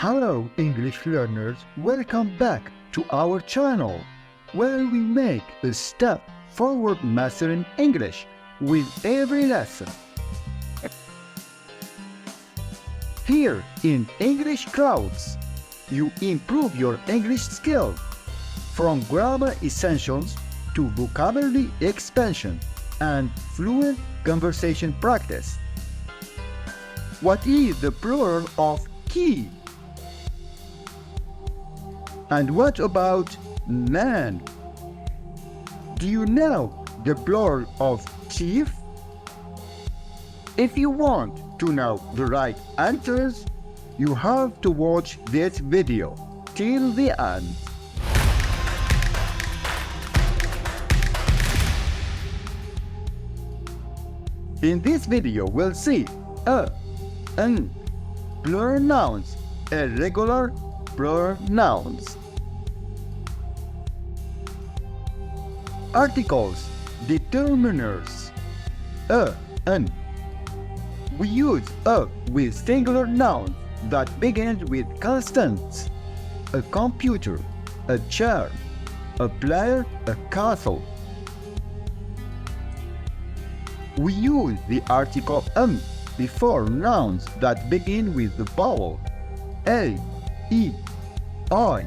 Hello English learners, welcome back to our channel, where we make a step forward mastering English with every lesson. Here in English Clouds, you improve your English skills from grammar essentials to vocabulary expansion and fluent conversation practice. What is the plural of key? And what about man? Do you know the plural of chief? If you want to know the right answers, you have to watch this video till the end. In this video, we'll see a, an, plural nouns, irregular plural nouns. Articles, determiners, a, an. We use a with singular nouns that begin with consonants. A computer, a chair, a player, a castle. We use the article before nouns that begin with the vowel a, e, I,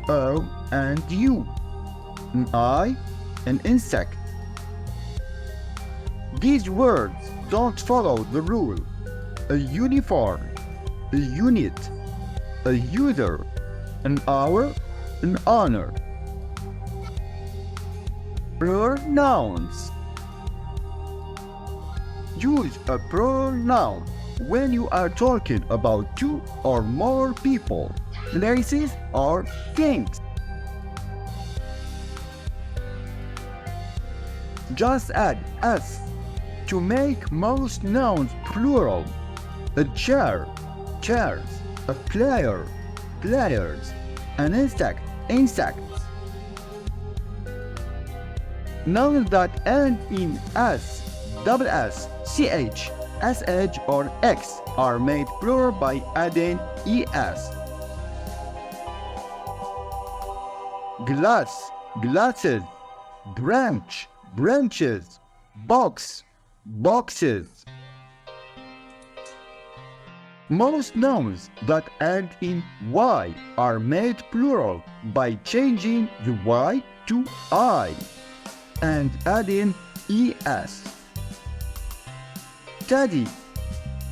o, and u. An eye, an insect. These words don't follow the rule. A uniform, a unit, a user, an hour, an honor. Plural nouns. Use a plural noun when you are talking about two or more people, places, or things. Just add s to make most nouns plural. A chair, chairs, a player, players, an insect, insects. Nouns that end in s, double s, ch, sh, or x are made plural by adding es. Glass, glasses, branch, branches, box, boxes. Most nouns that end in y are made plural by changing the y to I and adding es. Teddy,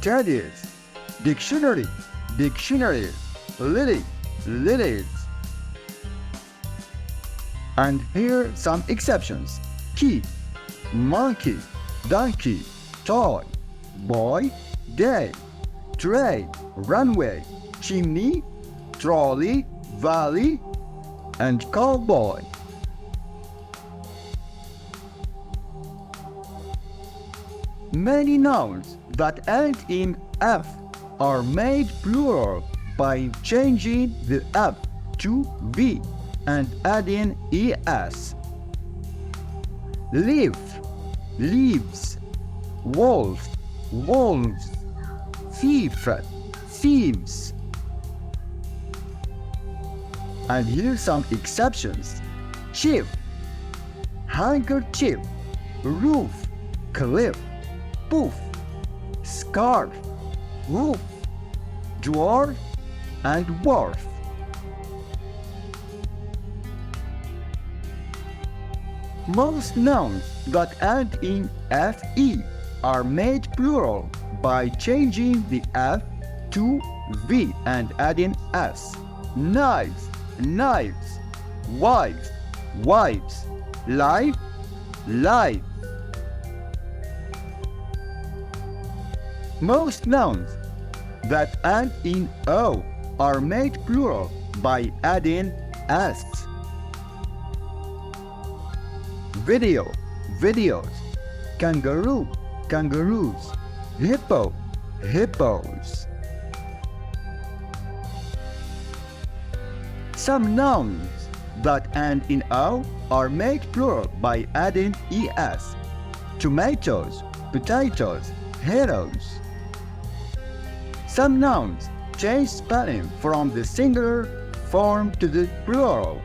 teddies, dictionary, dictionaries, lily, lilies. And here some exceptions: key, monkey, donkey, toy, boy, day, tray, runway, chimney, trolley, valley, and cowboy. Many nouns that end in f are made plural by changing the f to v and adding es. Leaf, leaves, wolf, wolves, thief, thieves. And here's some exceptions: chief, handkerchief, roof, cliff, poof, scarf, roof, dwarf, and wharf. Most nouns that end in fe are made plural by changing the f to v and adding s. Knives, knives, wives, wives, life, life. Most nouns that end in o are made plural by adding s. Video, videos, kangaroo, kangaroos, hippo, hippos. Some nouns that end in o are made plural by adding es. Tomatoes, potatoes, heroes. Some nouns change spelling from the singular form to the plural.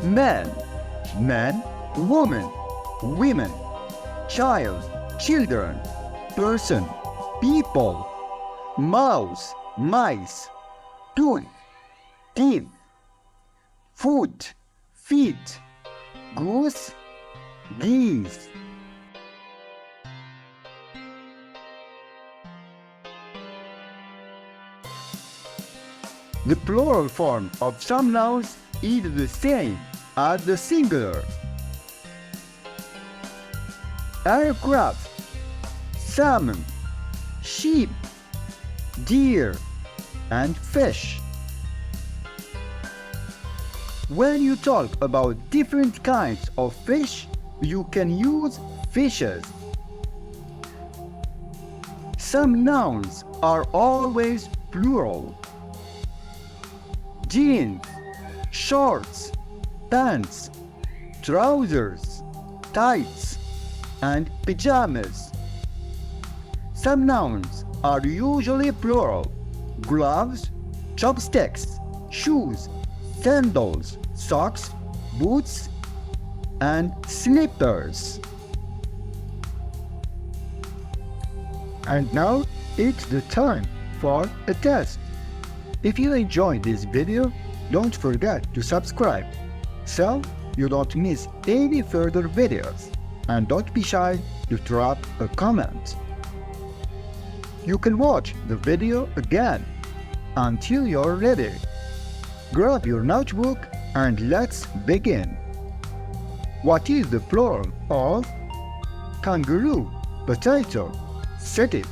Man, man, woman, women, child, children, person, people, mouse, mice, tooth, teeth, foot, feet, goose, geese. The plural form of some nouns is the same as the singular. Aircraft, salmon, sheep, deer, and fish. When you talk about different kinds of fish, you can use fishes. Some nouns are always plural. Jeans, shorts, pants, trousers, tights, and pajamas. Some nouns are usually plural. Gloves, chopsticks, shoes, sandals, socks, boots, and slippers. And now it's the time for a test. If you enjoyed this video, don't forget to subscribe so you don't miss any further videos, and don't be shy to drop a comment. You can watch the video again until you're ready. Grab your notebook and let's begin. What is the plural of kangaroo, potato, city?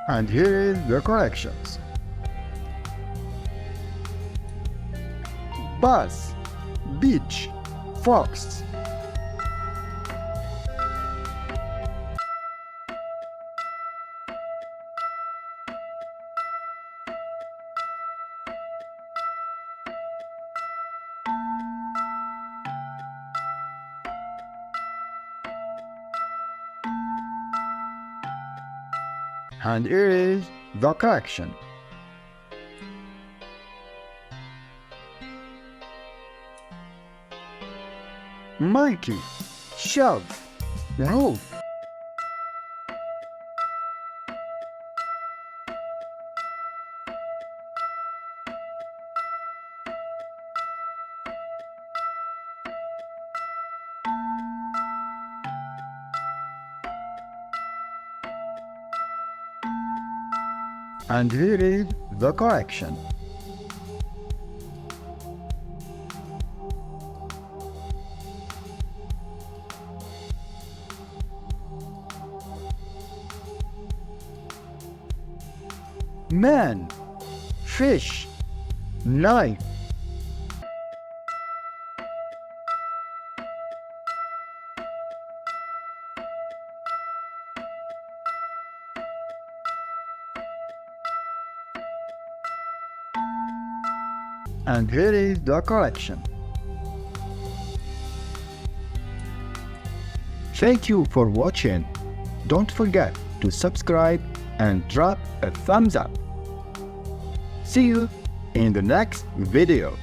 And here is the corrections. Bus, beach, fox. And here is the correction. Monkey, shelf, roof. And here is the correction. Man, fish, knife. And here is the correction. Thank you for watching. Don't forget to subscribe and drop a thumbs up. See you in the next video.